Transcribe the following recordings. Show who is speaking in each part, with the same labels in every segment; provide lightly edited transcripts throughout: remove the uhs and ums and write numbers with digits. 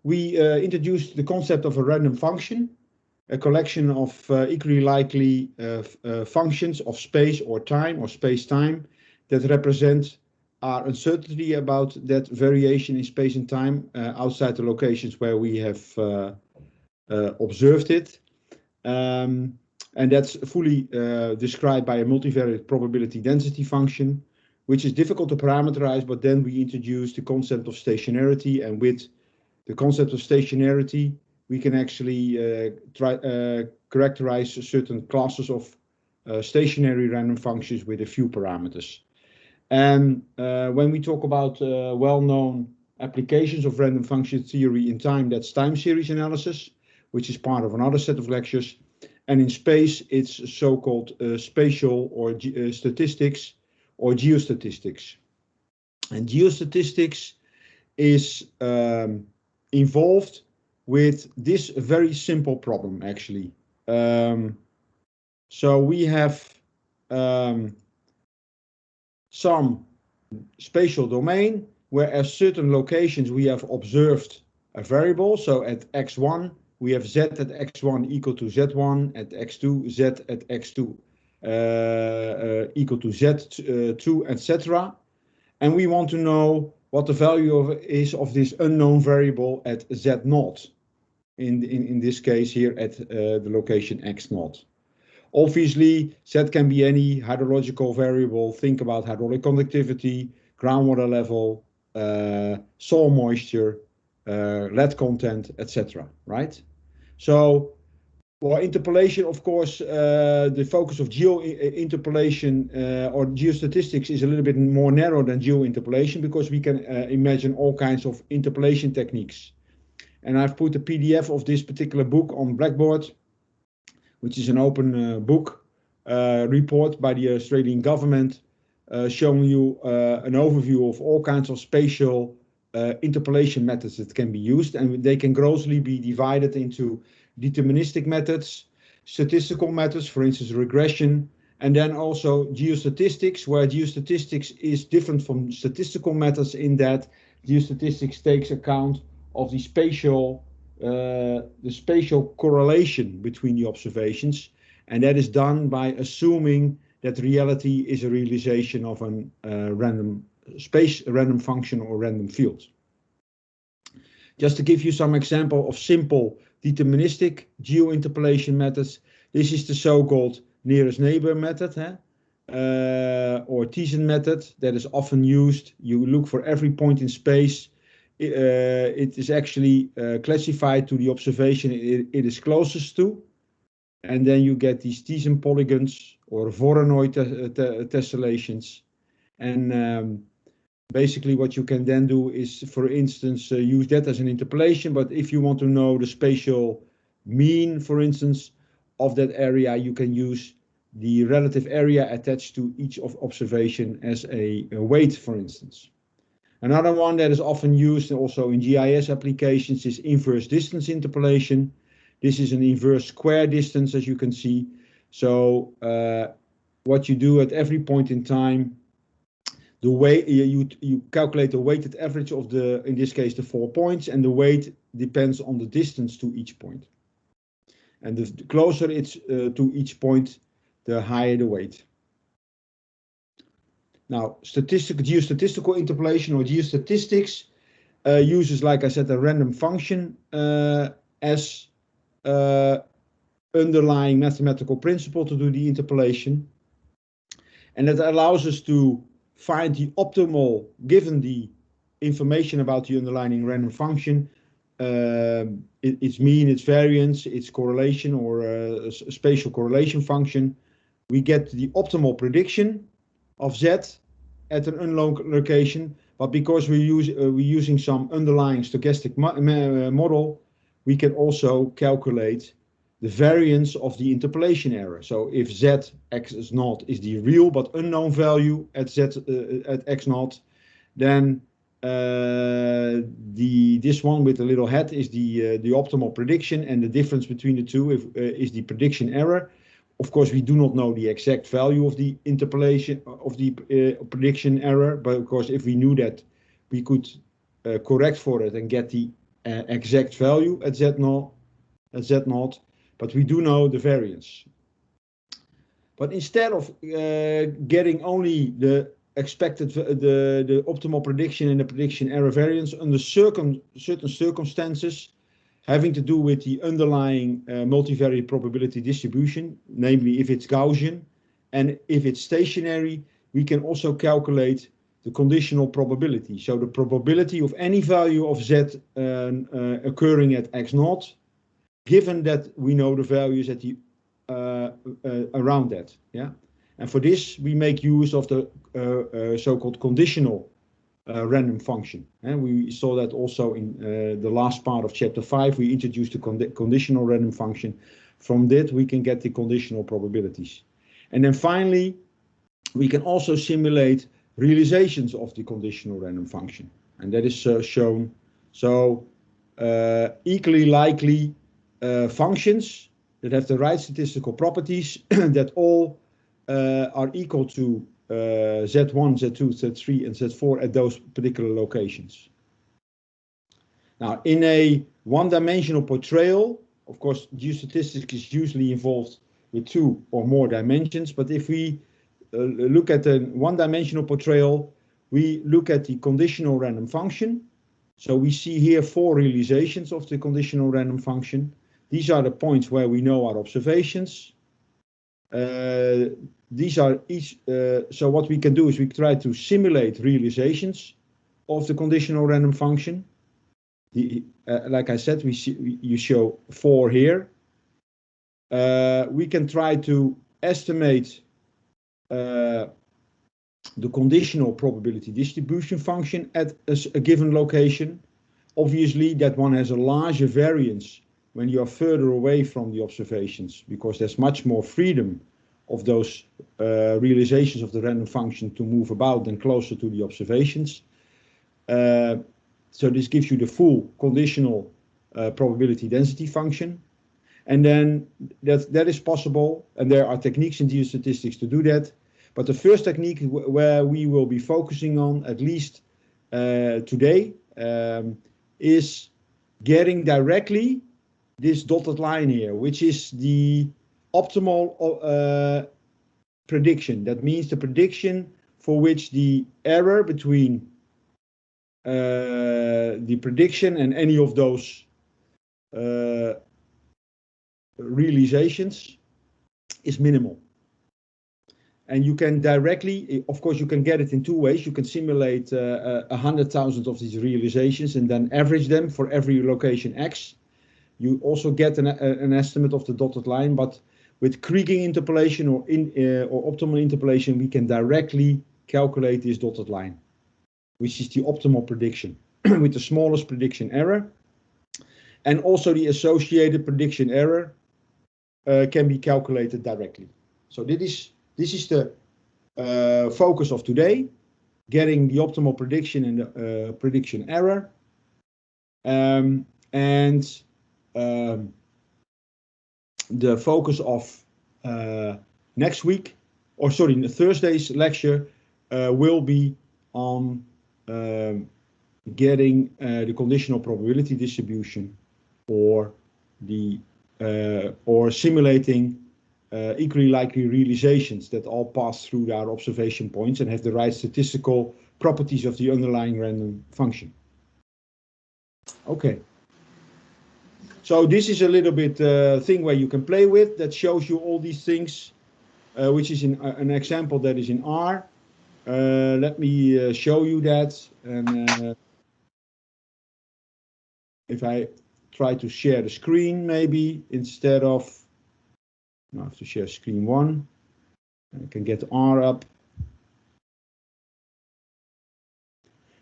Speaker 1: we introduced the concept of a random function, a collection of equally likely functions of space or time or space-time that represent our uncertainty about that variation in space and time outside the locations where we have observed it. And that's fully described by a multivariate probability density function, which is difficult to parameterize, but then we introduce the concept of stationarity, and with the concept of stationarity, we can actually characterize certain classes of stationary random functions with a few parameters. And when we talk about well-known applications of random function theory in time, that's time series analysis, which is part of another set of lectures. And in space, it's so-called spatial or statistics or geostatistics. And geostatistics is involved with this very simple problem, actually. So we have some spatial domain where at certain locations we have observed a variable. So at x1, we have z at x1 equal to z1, at x2, z at x2 equal to z2, etc. And we want to know what the value is of this unknown variable at z0, in this case here at the location x0. Obviously, z can be any hydrological variable. Think about hydraulic conductivity, groundwater level, soil moisture, lead content, etc. Right? So, well, interpolation, of course, the focus of geo-interpolation or geostatistics is a little bit more narrow than geo-interpolation, because we can imagine all kinds of interpolation techniques. And I've put a PDF of this particular book on Blackboard, which is an open book report by the Australian government, showing you an overview of all kinds of spatial interpolation methods that can be used, and they can grossly be divided into deterministic methods, statistical methods, for instance, regression, and then also geostatistics, where geostatistics is different from statistical methods in that geostatistics takes account of the spatial correlation between the observations, and that is done by assuming that reality is a realization of a random function or random field. Just to give you some example of simple deterministic geo-interpolation methods, this is the so-called nearest neighbor method, or Thiessen method, that is often used. You look for every point in space. It is actually classified to the observation it is closest to, and then you get these Thiessen polygons or Voronoi tessellations. And basically what you can then do is, for instance, use that as an interpolation. But if you want to know the spatial mean, for instance, of that area, you can use the relative area attached to each observation as a weight, for instance. Another one that is often used also in GIS applications is inverse distance interpolation. This is an inverse square distance, as you can see. So what you do at every point in time, the way you calculate the weighted average of the, in this case, the 4 points, and the weight depends on the distance to each point. And the closer it's to each point, the higher the weight. Now, geostatistical interpolation or geostatistics uses, like I said, a random function as underlying mathematical principle to do the interpolation. And that allows us to find the optimal, given the information about the underlying random function, its mean, its variance, its correlation, or a spatial correlation function. We get the optimal prediction of z at an unknown location, but because we're using some underlying stochastic model, we can also calculate the variance of the interpolation error. So if z x0 is the real but unknown value at at x0, then this one with the little hat is the optimal prediction, and the difference between the two is the prediction error. Of course, we do not know the exact value of the interpolation of the prediction error, but of course, if we knew that, we could correct for it and get the exact value at Z0, but we do know the variance. But instead of getting only the expected, the optimal prediction and the prediction error variance under certain circumstances, having to do with the underlying multivariate probability distribution, namely if it's Gaussian, and if it's stationary, we can also calculate the conditional probability. So the probability of any value of Z occurring at X0, given that we know the values at the around that, yeah. And for this, we make use of the so-called conditional random function. And we saw that also in the last part of chapter 5. We introduced the conditional random function. From that, we can get the conditional probabilities. And then finally, we can also simulate realisations of the conditional random function. And that is shown. So equally likely functions that have the right statistical properties that all are equal to Z1, Z2, Z3, and Z4 at those particular locations. Now, in a one-dimensional portrayal, of course, geostatistics is usually involved with 2 or more dimensions, but if we look at a one-dimensional portrayal, we look at the conditional random function. So we see here 4 realisations of the conditional random function. These are the points where we know our observations. These are each, so what we can do is we try to simulate realisations of the conditional random function. Like I said, you show 4 here. We can try to estimate the conditional probability distribution function at a given location. Obviously, that one has a larger variance when you are further away from the observations, because there's much more freedom of those realisations of the random function to move about than closer to the observations. So this gives you the full conditional probability density function. And then that is possible, and there are techniques in geostatistics to do that. But the first technique where we will be focusing on, at least today, is getting directly this dotted line here, which is the optimal prediction. That means the prediction for which the error between the prediction and any of those realisations is minimal. And you can directly, of course, you can get it in 2 ways. You can simulate 100,000 of these realisations and then average them for every location X. You also get an estimate of the dotted line, but with kriging interpolation or optimal interpolation, we can directly calculate this dotted line, which is the optimal prediction with the smallest prediction error. And also the associated prediction error can be calculated directly. So this is the focus of today, getting the optimal prediction and the prediction error. The focus of next week, or sorry, Thursday's lecture will be on getting the conditional probability distribution, or simulating equally likely realisations that all pass through our observation points and have the right statistical properties of the underlying random function. Okay. So this is a little bit thing where you can play with, that shows you all these things, which is in an example that is in R. Let me show you that. And if I try to share the screen, maybe instead of, I have to share screen 1. I can get R up.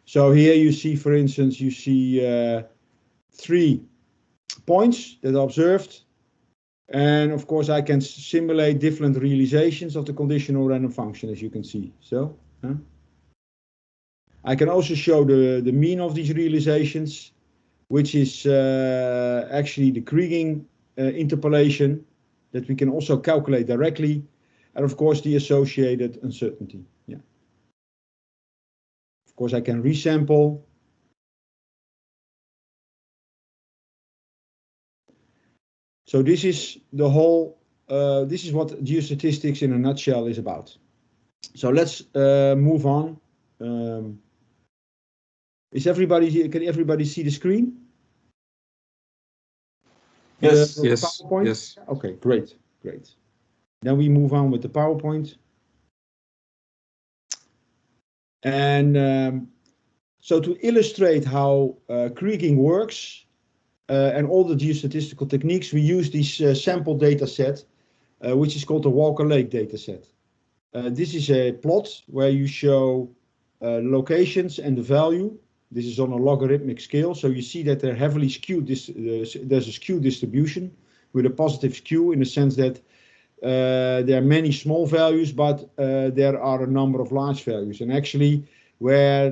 Speaker 1: So here you see, for instance, you see 3 points that are observed. And of course, I can simulate different realisations of the conditional random function, as you can see. So I can also show the mean of these realisations, which is actually the kriging interpolation that we can also calculate directly, and of course the associated uncertainty. Yeah. Of course, I can resample. So this is the whole, this is what geostatistics in a nutshell is about. So let's move on. Is everybody, can everybody see the screen?
Speaker 2: Yes,
Speaker 1: the
Speaker 2: yes,
Speaker 1: PowerPoint?
Speaker 2: yes.
Speaker 1: Okay, great, great. Then we move on with the PowerPoint. And so to illustrate how kriging works and all the geostatistical techniques, we use this sample data set, which is called the Walker Lake data set. This is a plot where you show locations and the value. This is on a logarithmic scale, so you see that they're heavily skewed. There's a skew distribution with a positive skew in the sense that there are many small values, but there are a number of large values. And actually, where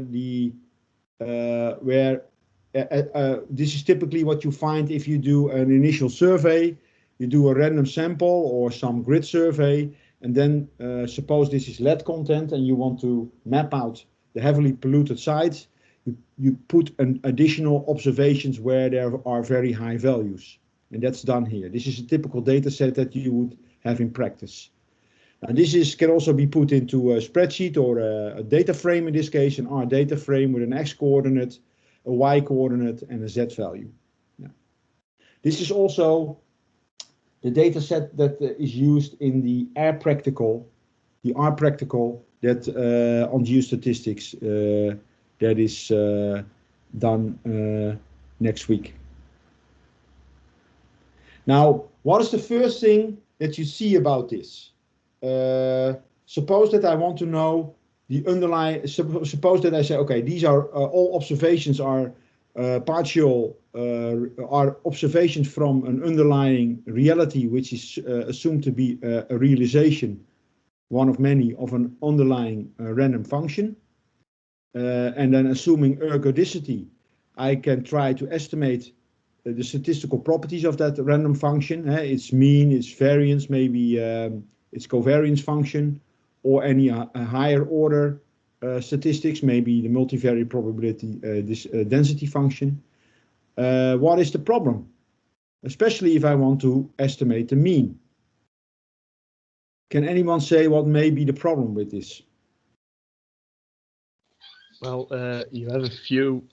Speaker 1: this is typically what you find if you do an initial survey, you do a random sample or some grid survey, and then suppose this is lead content and you want to map out the heavily polluted sites, you put an additional observations where there are very high values. And that's done here. This is a typical data set that you would have in practice. Now this can also be put into a spreadsheet or a data frame, in this case an R data frame with an X coordinate, a Y coordinate and a Z value. Yeah. This is also the data set that is used in the R practical that on geostatistics that is done next week. Now, what is the first thing that you see about this? Suppose that I want to know the underlying, suppose that I say, okay, these are all observations are partial, are observations from an underlying reality, which is assumed to be a realization, one of many, of an underlying random function. And then assuming ergodicity, I can try to estimate the statistical properties of that random function, its mean, its variance, maybe its covariance function, or any higher order statistics, maybe the multivariate probability density function. What is the problem? Especially if I want to estimate the mean. Can anyone say what may be the problem with this?
Speaker 3: Well, you have a few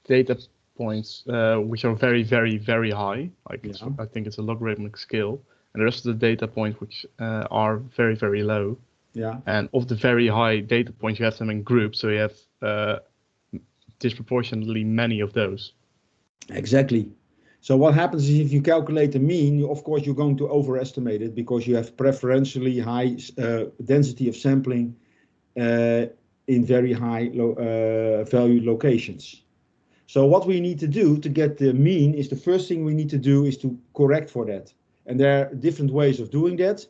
Speaker 3: data points which are very, very, very high. Like yeah. I think it's a logarithmic scale, and the rest of the data points which are very, very low.
Speaker 1: Yeah.
Speaker 3: And of the very high data points, you have them in groups, so you have disproportionately many of those.
Speaker 1: Exactly. So what happens is if you calculate the mean, of course you're going to overestimate it because you have preferentially high density of sampling in very high valued locations. So what we need to do to get the mean is the first thing we need to do is to correct for that. And there are different ways of doing that.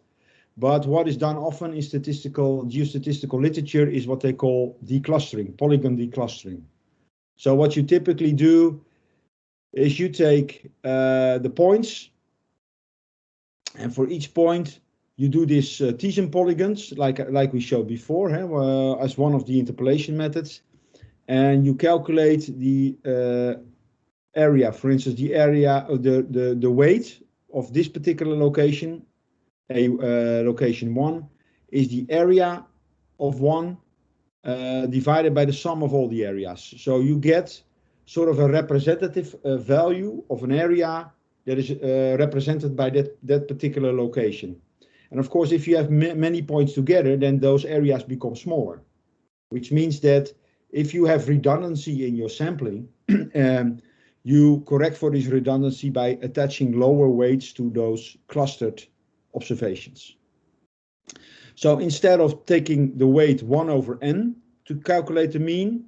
Speaker 1: But what is done often in geostatistical literature is what they call declustering, polygon declustering. So what you typically do is you take the points, and for each point you do this Thiessen polygons, like we showed before, as one of the interpolation methods, and you calculate the area. For instance, the area of the weight of this particular location. Location 1 is the area of 1 divided by the sum of all the areas. So you get sort of a representative value of an area that is represented by that particular location. And of course, if you have many points together, then those areas become smaller, which means that if you have redundancy in your sampling, you correct for this redundancy by attaching lower weights to those clustered observations. So instead of taking the weight 1 over n to calculate the mean,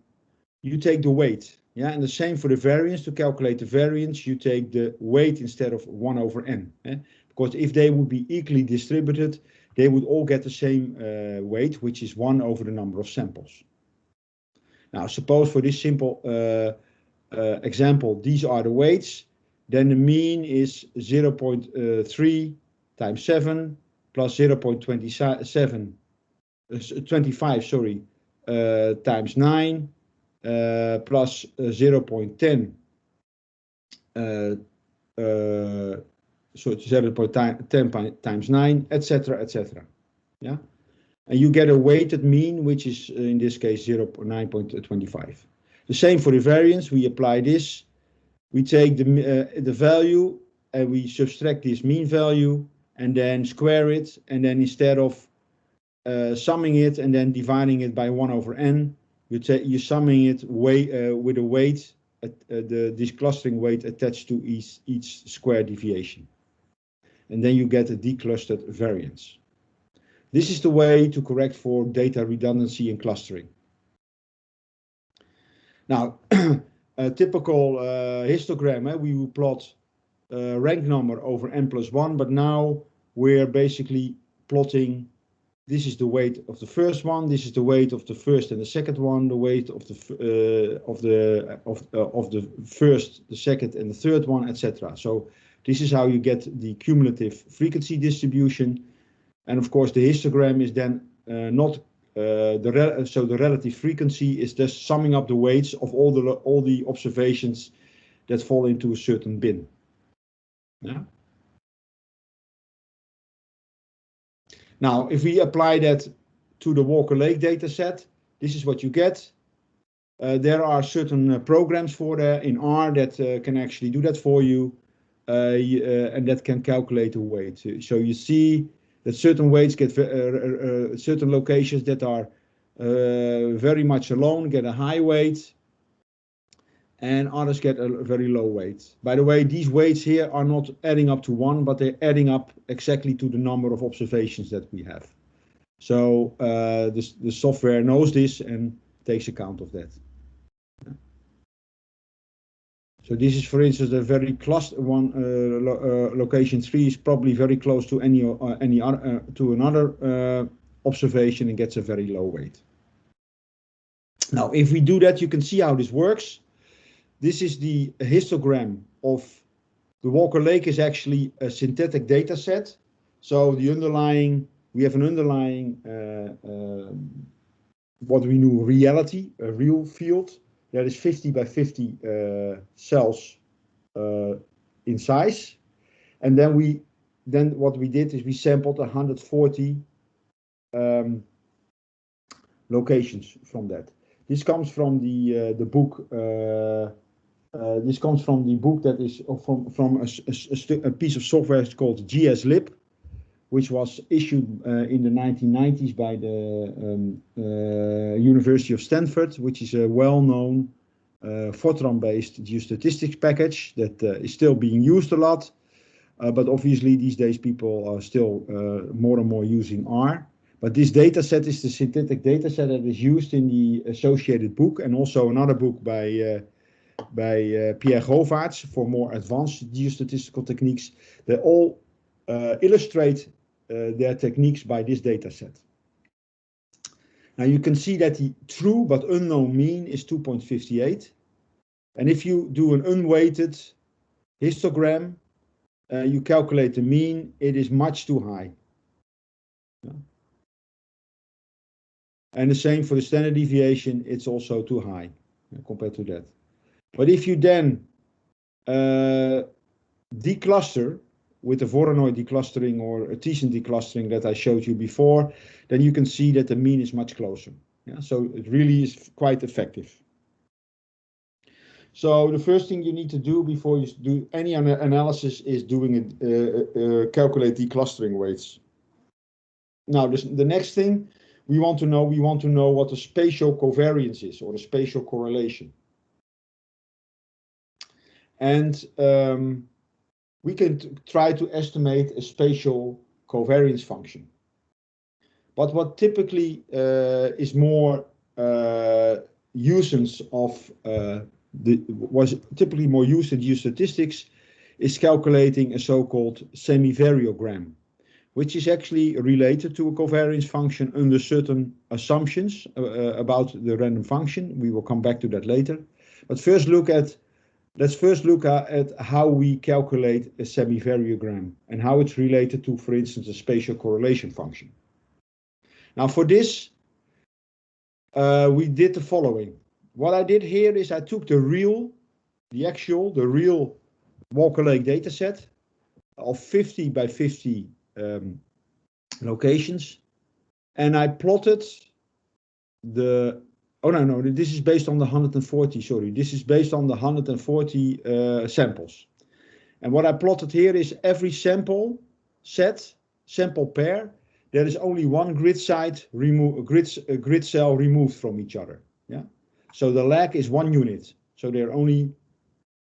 Speaker 1: you take the weight. Yeah, and the same for the variance. To calculate the variance, you take the weight instead of 1 over n. Because if they would be equally distributed, they would all get the same weight, which is 1 over the number of samples. Now, suppose for this simple example, these are the weights, then the mean is 0.3 times 7 plus 0.25 times 9 plus 0.10 so 0.10 times 9, etc., etc. Yeah, and you get a weighted mean, which is in this case 9.25. The same for the variance. We apply this. We take the value and we subtract this mean value and then square it, and then instead of summing it and then dividing it by 1 over n, you're summing it with a weight, this clustering weight attached to each square deviation. And then you get a declustered variance. This is the way to correct for data redundancy and clustering. Now, a typical histogram, we will plot rank number over n plus 1, but now we're basically plotting. This is the weight of the first one. This is the weight of the first and the second one. The weight of the first, the second, and the third one, etc. So this is how you get the cumulative frequency distribution. And of course, the histogram is then not so the relative frequency is just summing up the weights of all the observations that fall into a certain bin. Yeah. Now, if we apply that to the Walker Lake data set, this is what you get. There are certain programs for that in R that can actually do that for you, and that can calculate the weight. So you see that certain weights get certain locations that are very much alone get a high weight, and others get a very low weight. By the way, these weights here are not adding up to 1, but they're adding up exactly to the number of observations that we have. So the software knows this and takes account of that. So this is, for instance, a very cluster one. Location 3 is probably very close to another observation and gets a very low weight. Now, if we do that, you can see how this works. This is the histogram of the Walker Lake. Is actually a synthetic data set. So the underlying, we have an underlying, what we know reality, a real field that is 50 by 50 cells in size. And then what we did is we sampled 140 locations from that. This comes from the book. This comes from the book that is from a piece of software called GSLib, which was issued in the 1990s by the University of Stanford, which is a well-known Fortran-based geostatistics package that is still being used a lot. But obviously these days people are still more and more using R. But this data set is the synthetic data set that is used in the associated book, and also another book by Pierre Govaerts for more advanced geostatistical techniques. They all illustrate their techniques by this data set. Now you can see that the true but unknown mean is 2.58. And if you do an unweighted histogram, you calculate the mean, it is much too high. Yeah. And the same for the standard deviation, it's also too high compared to that. But if you then decluster with the Voronoi declustering or Artesian declustering that I showed you before, then you can see that the mean is much closer. Yeah? So it really is quite effective. So the first thing you need to do before you do any analysis is doing it, calculate declustering weights. Now the next thing we want to know what the spatial covariance is, or the spatial correlation. And we can try to estimate a spatial covariance function. But what typically is more usage of was typically more used in geostatistics is calculating a so-called semivariograms, which is actually related to a covariance function under certain assumptions about the random function. We will come back to that later. But let's first look at how we calculate a semivariograms and how it's related to, for instance, a spatial correlation function. Now for this, we did the following. What I did here is I took the real Walker Lake dataset of 50 by 50 locations, and I plotted the, oh no, this is based on the 140, sorry, this is based on the 140 samples. And what I plotted here is every sample set, sample pair, there is only one grid site grid cell removed from each other. Yeah, so the lag is 1 unit. So they're only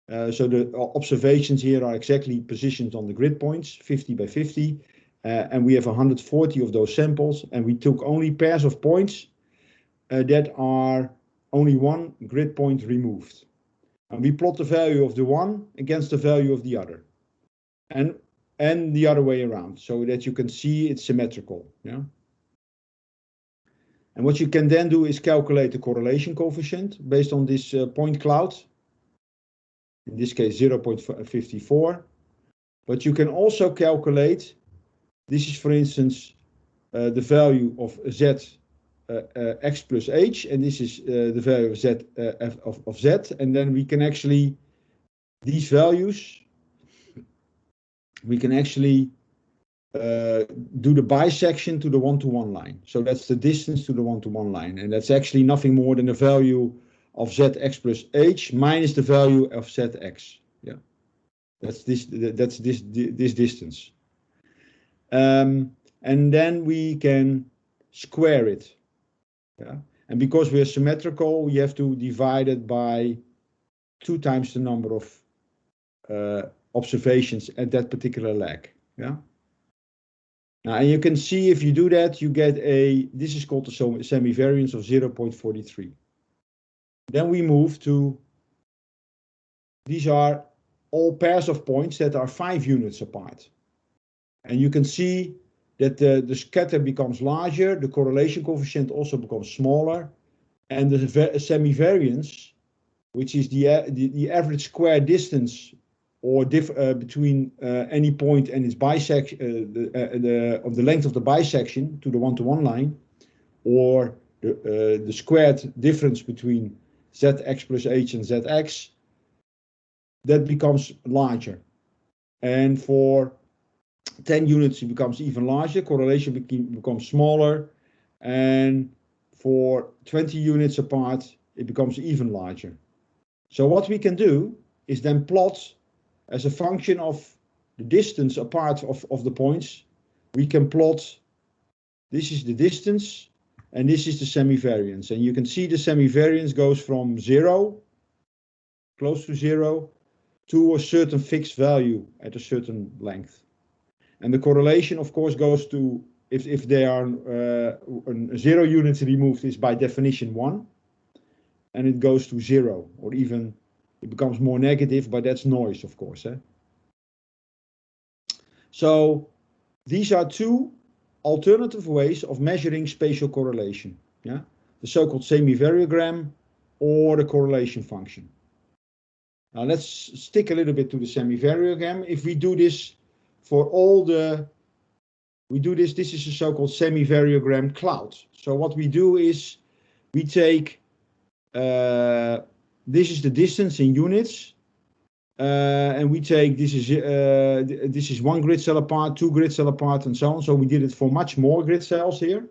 Speaker 1: so the observations here are exactly positioned on the grid points, 50 by 50, and we have 140 of those samples, and we took only pairs of points that are only one grid point removed. And we plot the value of the one against the value of the other, and the other way around, so that you can see it's symmetrical. Yeah. And what you can then do is calculate the correlation coefficient based on this point cloud. In this case, 0.54. But you can also calculate, this is for instance the value of z x plus h, and this is the value of z of z, and then we can actually, these values, we can actually do the bisection to the one-to-one line. So that's the distance to the one-to-one line, and that's actually nothing more than the value of zx plus h minus the value of zx. Yeah, that's this distance. And then we can square it. Yeah, and because we are symmetrical, we have to divide it by 2 times the number of observations at that particular lag. Yeah. Now, and you can see if you do that, you get this is called the semivariance of 0.43. Then we move to, these are all pairs of points that are 5 units apart. And you can see that the scatter becomes larger, the correlation coefficient also becomes smaller, and the semivariance, which is the average square distance or between any point and its bisection, of the length of the bisection to the one-to-one line, or the squared difference between zx plus h and zx, that becomes larger. And for 10 units it becomes even larger, correlation becomes smaller, and for 20 units apart it becomes even larger. So what we can do is then plot, as a function of the distance apart of the points, we can plot, this is the distance and this is the semivariance, and you can see the semivariance goes from 0, close to 0, to a certain fixed value at a certain length. And the correlation, of course, goes to, if there are 0 units removed, is by definition 1, and it goes to 0, or even it becomes more negative, but that's noise, of course. So these are 2 alternative ways of measuring spatial correlation. Yeah, the so-called semivariograph or the correlation function. Now let's stick a little bit to the semivariograph. If we do this for all the, this is a so-called semivariograph cloud. So what we do is we take, this is the distance in units, and we take, this is 1 grid cell apart, 2 grid cell apart, and so on. So we did it for much more grid cells here.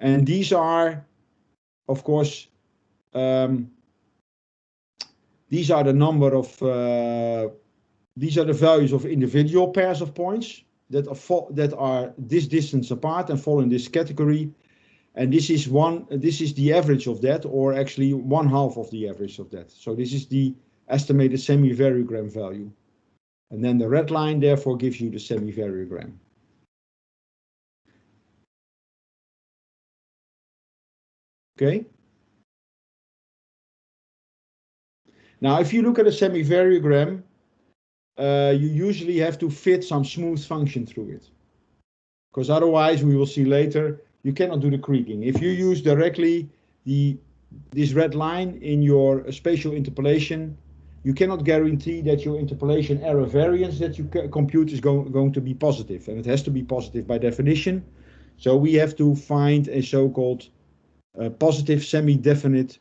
Speaker 1: And these are, of course, these are the number of, these are the values of individual pairs of points that are this distance apart and fall in this category. And this is the average of that, or actually 1/2 of the average of that. So this is the estimated semivariograph value. And then the red line therefore gives you the semivariograph. Okay. Now, if you look at a semivariograph, you usually have to fit some smooth function through it, because otherwise, we will see later, you cannot do the kriging. If you use directly this red line in your spatial interpolation, you cannot guarantee that your interpolation error variance that you compute is going to be positive, and it has to be positive by definition. So we have to find a so-called positive semi-definite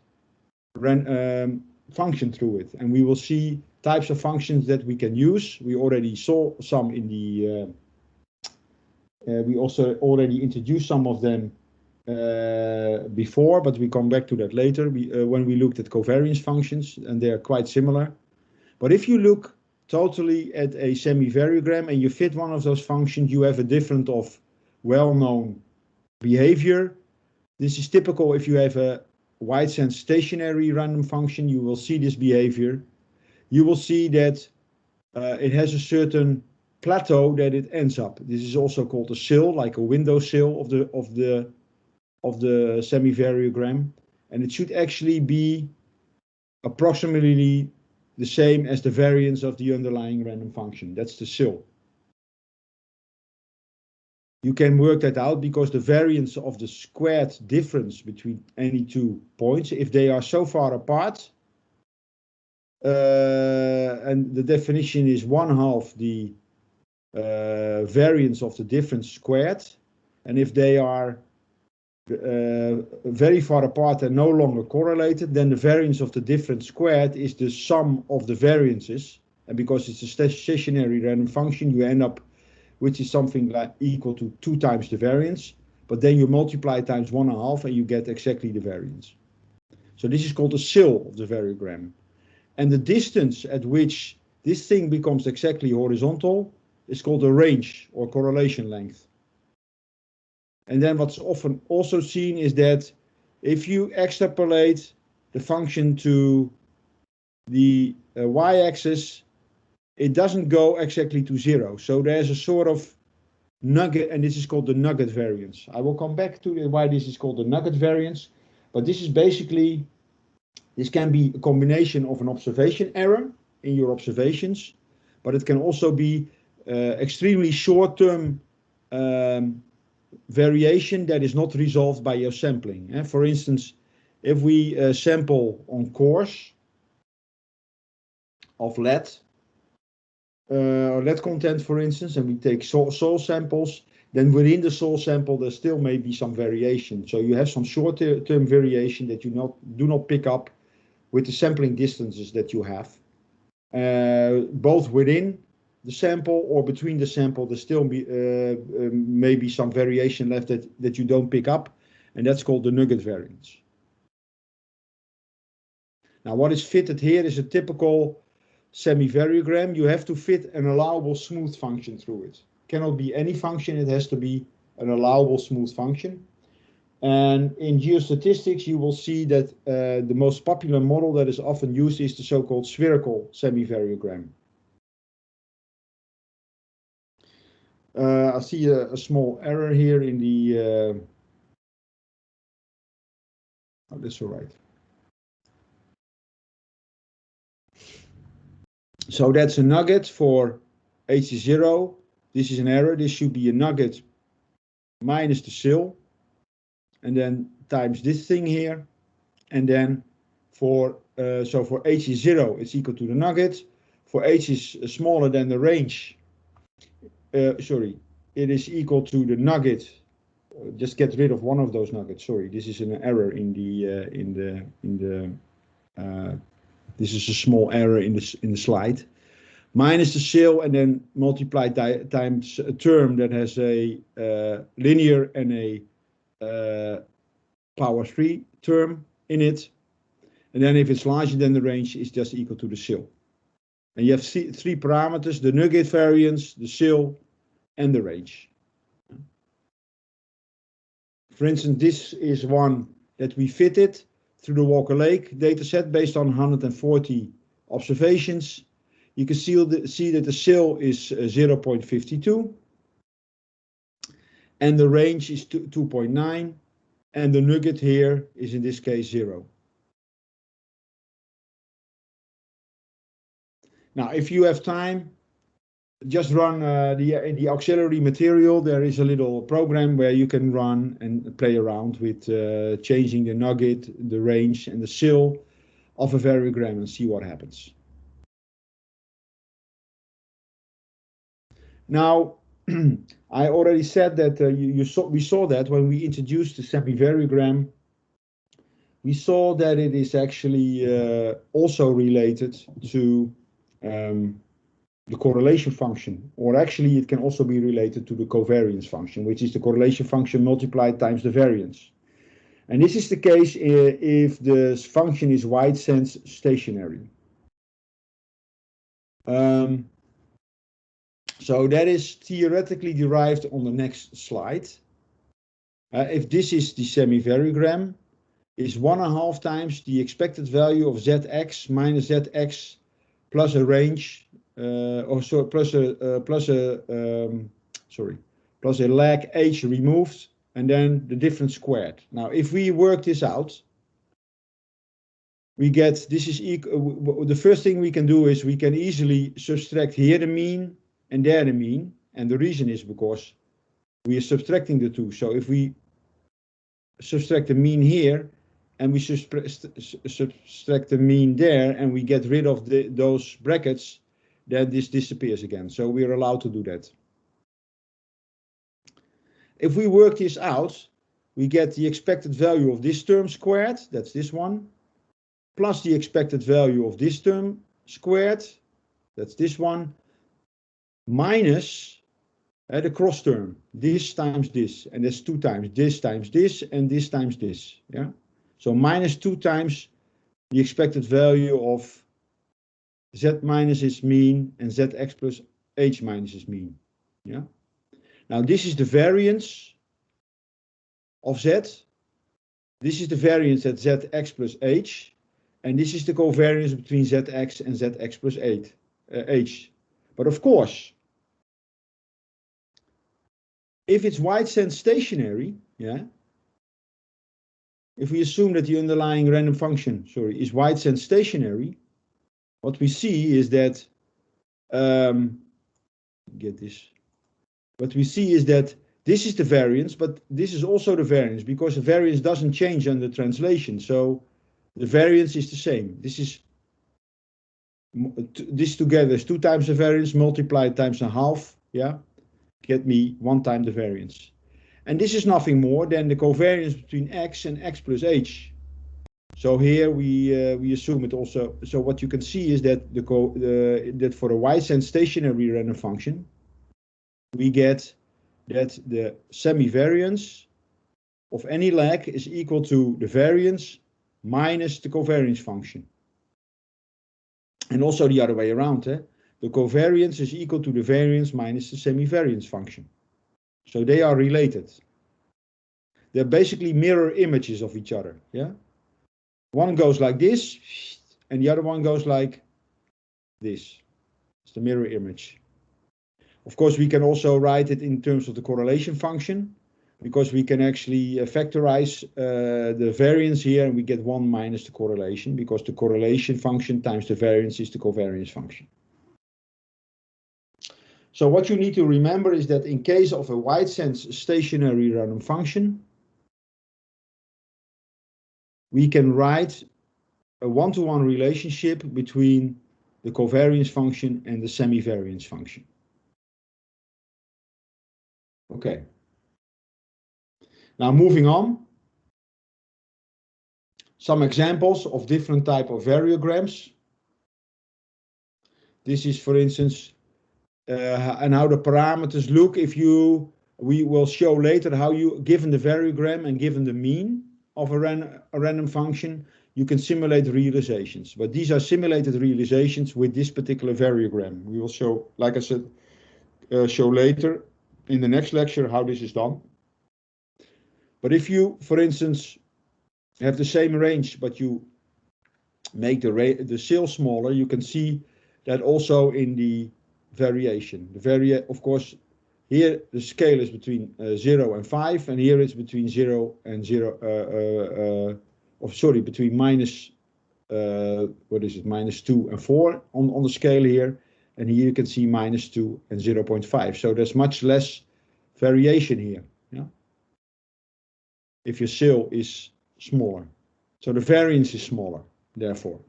Speaker 1: function through it, and we will see types of functions that we can use. We already saw some in the, we also already introduced some of them before, but we come back to that later when we looked at covariance functions, and they are quite similar. But if you look totally at a semivariogram and you fit one of those functions, you have a different of well-known behavior. This is typical if you have a wide sense stationary random function, you will see this behavior. You will see that it has a certain plateau that it ends up. This is also called a sill, like a window sill of the semivariogram, and it should actually be approximately the same as the variance of the underlying random function. That's the sill. You can work that out because the variance of the squared difference between any 2 points, if they are so far apart, and the definition is 1/2 the variance of the difference squared, and if they are very far apart and no longer correlated, then the variance of the difference squared is the sum of the variances, and because it's a stationary random function, you end up which is something like equal to 2 times the variance, but then you multiply times 1/2 and you get exactly the variance. So this is called a sill of the variogram. And the distance at which this thing becomes exactly horizontal is called a range or correlation length. And then what's often also seen is that if you extrapolate the function to the y-axis, it doesn't go exactly to 0. So there's a sort of nugget, and this is called the nugget variance. I will come back to why this is called the nugget variance, but this is basically, this can be a combination of an observation error in your observations, but it can also be extremely short-term variation that is not resolved by your sampling. For instance, if we sample on cores of lead, or lead content, for instance, and we take soil samples, then within the soil sample there still may be some variation. So you have some short-term variation that you do not pick up with the sampling distances that you have. Both within the sample or between the sample, there still may be some variation left that you don't pick up, and that's called the nugget variance. Now what is fitted here is a typical semivariogram. You have to fit an allowable smooth function through it. Cannot be any function, it has to be an allowable smooth function. And in geostatistics, you will see that the most popular model that is often used is the so-called spherical semivariogram. I see a small error here in the, oh, that's all right. So that's a nugget for h is 0. This is an error. This should be a nugget minus the sill, and then times this thing here, and then for so for h is 0, it's equal to the nugget. For h is smaller than the range, sorry, it is equal to the nugget. Just get rid of one of those nuggets. Sorry, this is an error in the this is a small error in the slide. Minus the sill, and then multiply times a term that has a linear and a power 3 term in it. And then if it's larger than the range, it's just equal to the sill. And you have three parameters: the nugget variance, the sill, and the range. For instance, this is one that we fitted through the Walker Lake dataset based on 140 observations. You can see that the sill is 0.52, and the range is 2.9, and the nugget here is in this case 0. Now, if you have time, just run the auxiliary material. There is a little program where you can run and play around with changing the nugget, the range, and the sill of a variogram and see what happens. Now, I already said that we saw that when we introduced the semivariogram, we saw that it is actually also related to the correlation function, or actually it can also be related to the covariance function, which is the correlation function multiplied times the variance. And this is the case if the function is wide sense stationary. So that is theoretically derived on the next slide. If this is the semivariogram, is 1.5 times the expected value of zx minus zx plus a range, plus a lag h removed, and then the difference squared. Now, if we work this out, we get this is equal. The first thing we can do is we can easily subtract here the mean and there the mean, and the reason is because we are subtracting the two. So if we subtract the mean here, and we subtract the mean there, and we get rid of those brackets, then this disappears again. So we are allowed to do that. If we work this out, we get the expected value of this term squared, that's this one, plus the expected value of this term squared, that's this one, minus the cross term, this times this, and that's 2 times this, and this times this, yeah? So minus 2 times the expected value of z minus its mean and zx plus h minus its mean. Yeah. Now this is the variance of z. This is the variance at zx plus h, and this is the covariance between zx and zx plus h. But of course, if it's wide sense stationary, yeah. If we assume that the underlying random function, is wide sense stationary, what we see is that, what we see is that this is the variance, but this is also the variance, because the variance doesn't change under translation. So the variance is the same. This together is 2 times the variance multiplied times a half, yeah, get me 1 time the variance. And this is nothing more than the covariance between x and x plus h. So here we assume it also. So what you can see is that that for a wide sense stationary random function, we get that the semivariance of any lag is equal to the variance minus the covariance function. And also the other way around, the covariance is equal to the variance minus the semivariance function. So they are related. They're basically mirror images of each other, yeah? One goes like this, and the other one goes like this. It's the mirror image. Of course, we can also write it in terms of the correlation function, because we can actually factorize the variance here, and we get 1 minus the correlation, because the correlation function times the variance is the covariance function. So what you need to remember is that in case of a wide sense stationary random function, we can write a one-to-one relationship between the covariance function and the semivariance function. Okay. Now moving on. Some examples of different type of variograms. This is, for instance, and how the parameters look we will show later how you, given the variogram and given the mean of a random function, you can simulate realisations. But these are simulated realisations with this particular variogram. We will show, like I said, show later in the next lecture how this is done. But if you, for instance, have the same range, but you make the cell smaller, you can see that also in the variation. Of course, here the scale is between 0 and 5, and here it's between 0 and 0, between minus, minus 2 and 4 on the scale here, and here you can see minus 2 and 0.5. So there's much less variation here, yeah? If your cell is smaller. So the variance is smaller, therefore.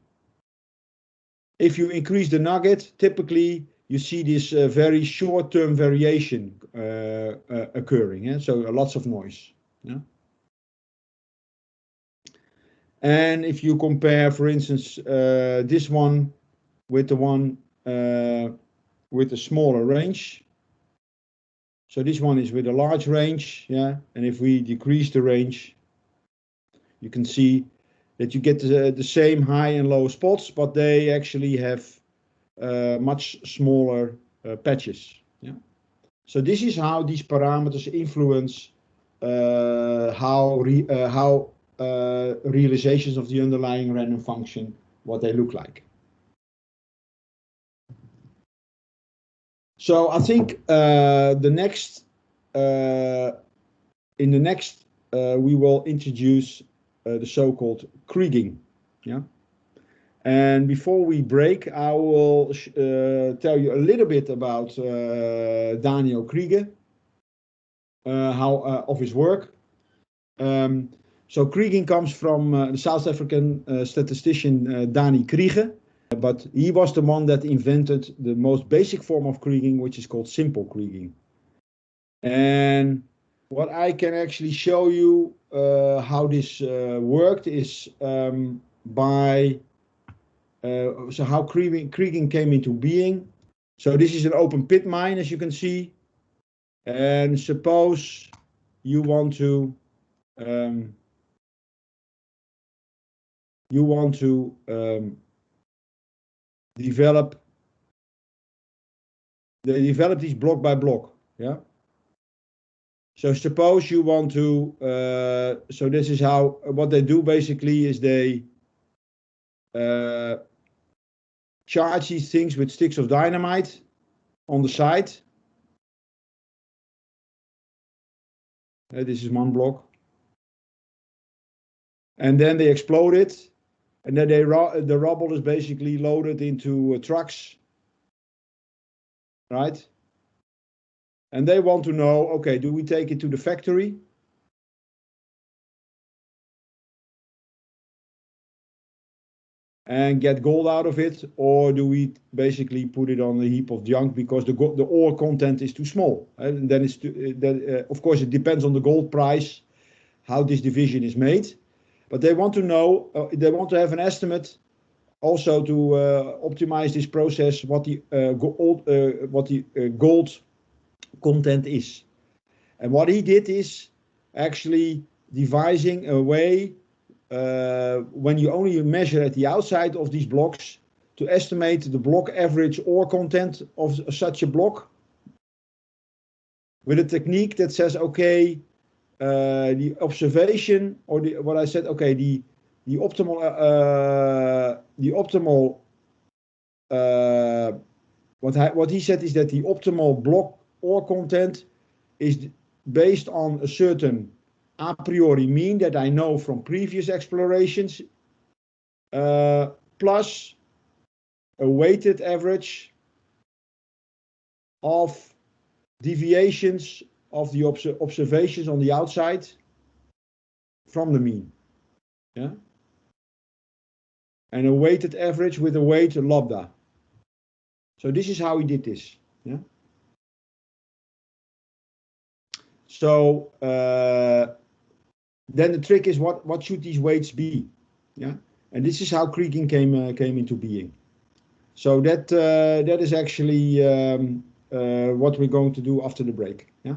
Speaker 1: If you increase the nugget, typically you see this very short-term variation occurring, yeah? So lots of noise. Yeah? And if you compare, for instance, this one with the one with a smaller range. So this one is with a large range, yeah. And if we decrease the range, you can see that you get the same high and low spots, but they actually have much smaller patches. Yeah. So this is how these parameters influence how realizations of the underlying random function, what they look like. So I think in the next we will introduce the so-called kriging. Yeah. And before we break, I will tell you a little bit about Daniel Krige, of his work. So kriging comes from the South African statistician Dani Krige, but he was the one that invented the most basic form of kriging, which is called simple kriging. And what I can actually show you how this worked is by so how kriging came into being. So this is an open pit mine, as you can see. And suppose you want to develop these block by block. Yeah. So suppose you want to. So this is how what they do basically is they charge these things with sticks of dynamite on the side. This is one block. And then they explode it. And then the rubble is basically loaded into trucks. Right? And they want to know, okay, do we take it to the factory? And get gold out of it, or do we basically put it on a heap of junk because the ore content is too small? And then of course it depends on the gold price, how this division is made. But they want to know, they want to have an estimate also to optimize this process, what the gold content is. And what he did is actually devising a way when you only measure at the outside of these blocks to estimate the block average ore content of such a block with a technique that says, okay, the observation or what I said, okay, the optimal what he said is that the optimal block ore content is based on a certain a priori mean that I know from previous explorations, plus a weighted average of deviations of the observations on the outside from the mean. Yeah. And a weighted average with a weight lambda. So this is how he did this. Yeah. So then the trick is what should these weights be? Yeah. And this is how kriging came into being. So that is actually what we're going to do after the break. Yeah.